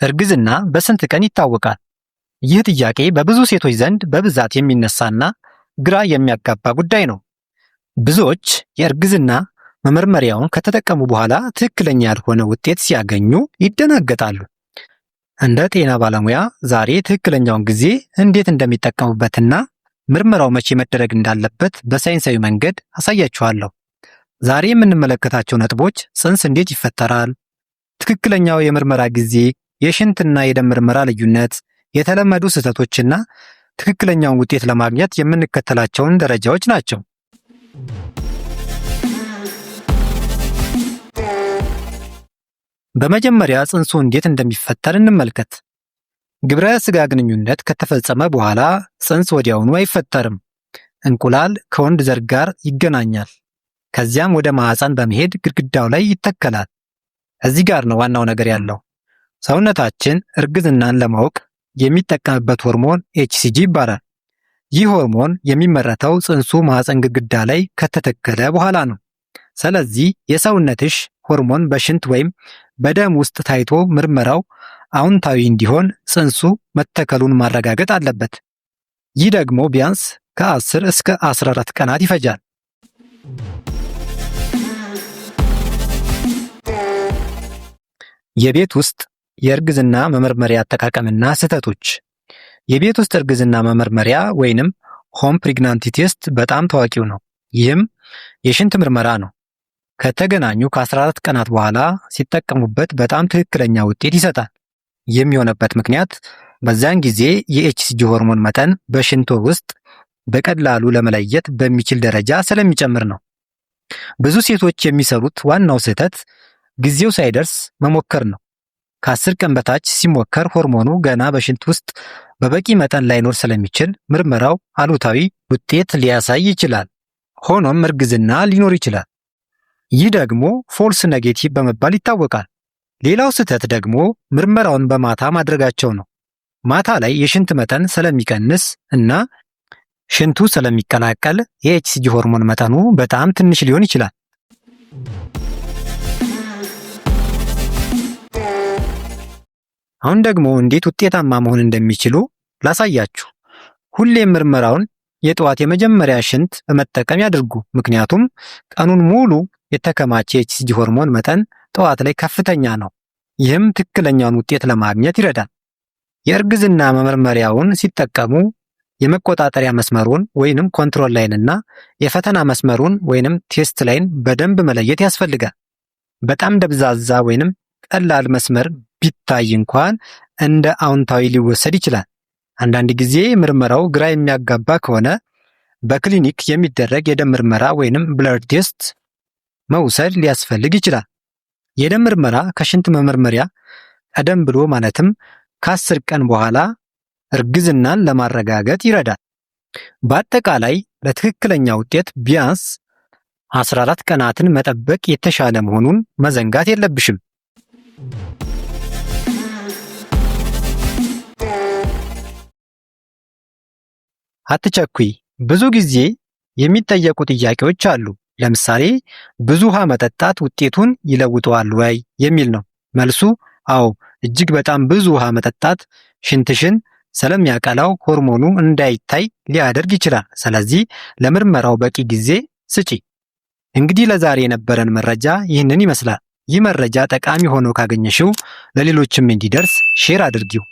እርግዝና በስንት ቀን ይታወቃል? ይህ ጥያቄ በብዙ ሴቶች ዘንድ በብዛት የሚነሳና ግራ የሚያጋባ ጉዳይ ነው። ብዙዎች የእርግዝና መመርመሪያውን ከተጠቀሙ በኋላ ትክክለኛ ያልሆነ ውጤት ሲያገኙ ይደናገጣሉ። እንደ ጤና ባለሙያ ዛሬ ትክክለኛውን ጊዜ እንዴት እንደሚጠቀሙበትና ምርመራው መቼ መደረግ እንዳለበት በሳይንሳዊ መንገድ አሳያችኋለሁ። ዛሬ የምንመለከታቸው ነጥቦች ጽንስ እንዴት ይፈጠራል፣ ትክክለኛው የምርመራ ጊዜ፣ የሽንትና የደም ምርመራ ልዩነት፣ የተለመዱ ስህተቶችና ትክክለኛውን ውጤት ለማግኘት የምንከተላቸውን ደረጃዎች ናቸው። በመጀመሪያ ጽንሱ እንዴት እንደሚፈጠር እንመልከት። ግብረ ስጋ ግንኙነት ከተፈጸመ በኋላ ጽንስ ወዲያውኑ አይፈጠርም። እንቁላል ከወንድ ዘር ጋር ይገናኛል። ከዚያም ወደ ማህፀን በመሄድ ግድግዳው ላይ ይተከላል። እዚህ ጋር ነው ዋናው ነገር ያለው። ሰውነታችን እርግዝናን ለማወቅ የሚጠቀምበት ሆርሞን ኤችሲጂ ይባላል። ይህ ሆርሞን የሚመረተው ጽንሱ ማህፀን ግድግዳ ላይ ከተተከለ በኋላ ነው። ስለዚህ የሰውነትሽ ሆርሞን በሽንት ወይም በደም ውስጥ ታይቶ ምርመራው አዎንታዊ እንዲሆን ጽንሱ መተከሉን ማረጋገጥ አለበት። ይህ ደግሞ ቢያንስ ከ10 እስከ 14 ቀናት ይፈጃል። የቤት ውስጥ የእርግዝና መመርመሪያ አጠቃቀምና ስህተቶች። የቤት ውስጥ እርግዝና መመርመሪያ ወይንም ሆም ፕሬግናንሲ ቴስት በጣም ታዋቂው ነው። ይህም የሽንት ምርመራ ነው። ከተገናኙ ከ14 ቀናት በኋላ ሲጠቀሙበት በጣም ትክክለኛ ውጤት ይሰጣል። የሚሆነበት ምክንያት በዛን ጊዜ የኤችሲጂ ሆርሞን መጠን በሽንቶ ውስጥ በቀላሉ ለመለየት በሚችል ደረጃ ስለሚጨምር ነው። ብዙ ሴቶች የሚሰሩት ዋናው ስህተት ጊዜው ሳይደርስ መሞከር ነው። ከ10 ቀን በታች ሲሞከር ሆርሞኑ ገና በሽንት ውስጥ በበቂ መጠን ላይኖር ስለሚችል ምርመራው አሉታዊ ውጤት ሊያሳይ ይችላል። ሆኖም እርግዝና ሊኖር ይችላል። ይህ ደግሞ ፎልስ ኔጌቲቭ በመባል ይታወቃል። ሌላው ስህተት ደግሞ ምርመራውን በማታ ማድረጋቸው ነው። ማታ ላይ የሽንት መጠን ስለሚቀንስ እና ሽንቱ ስለሚቀላቀል የኤችሲጂ ሆርሞን መጠኑ በጣም ትንሽ ሊሆን ይችላል። አሁን ደግሞ እንዴት ውጤታማ መሆን እንደሚችሉ ላሳያችሁ። ሁሌም ምርመራውን የጠዋት የመጀመሪያ ሽንት በመጠቀም ያድርጉ። ምክንያቱም ቀኑን ሙሉ የተከማቸ የኤችሲጂ ሆርሞን መጠን ጠዋት ላይ ከፍተኛ ነው። ይህም ትክክለኛውን ውጤት ለማግኘት ይረዳል። የእርግዝና መመርመሪያውን ሲጠቀሙ የመቆጣጠሪያ መስመሩን ወይንም ኮንትሮል ላይንና የፈተና መስመሩን ወይንም ቴስት ላይን በደንብ መለየት ያስፈልጋል። በጣም ደብዛዛ ወይንም ቀላል መስመር ቢታይ እንኳን እንደ አዎንታዊ ሊወሰድ ይችላል። አንዳንድ ጊዜ ምርመራው ግራ የሚያጋባ ከሆነ በክሊኒክ የሚደረግ የደም ምርመራ ወይንም ብለድ ቴስት መውሰድ ሊያስፈልግ ይችላል። የደም ምርመራ ከሽንት መመርመሪያ ቀደም ብሎ ማለትም ከ10 ቀን በኋላ እርግዝናን ለማረጋገጥ ይረዳል። በአጠቃላይ ለትክክለኛ ውጤት ቢያንስ 14 ቀናትን መጠበቅ የተሻለ መሆኑን መዘንጋት የለብሽም። አትቸኩይ። ብዙ ጊዜ የሚጠየቁ ጥያቄዎች አሉ። ለምሳሌ ብዙ ውሃ መጠጣት ውጤቱን ይለውጠዋል ወይ የሚል ነው። መልሱ አዎ፣ እጅግ በጣም ብዙ ውሃ መጠጣት ሽንትሽን ስለሚያቀላው ሆርሞኑ እንዳይታይ ሊያደርግ ይችላል። ስለዚህ ለምርመራው በቂ ጊዜ ስጪ። እንግዲህ ለዛሬ የነበረን መረጃ ይህንን ይመስላል። ይህ መረጃ ጠቃሚ ሆኖ ካገኘሽው ለሌሎችም እንዲደርስ ሼር አድርጊው።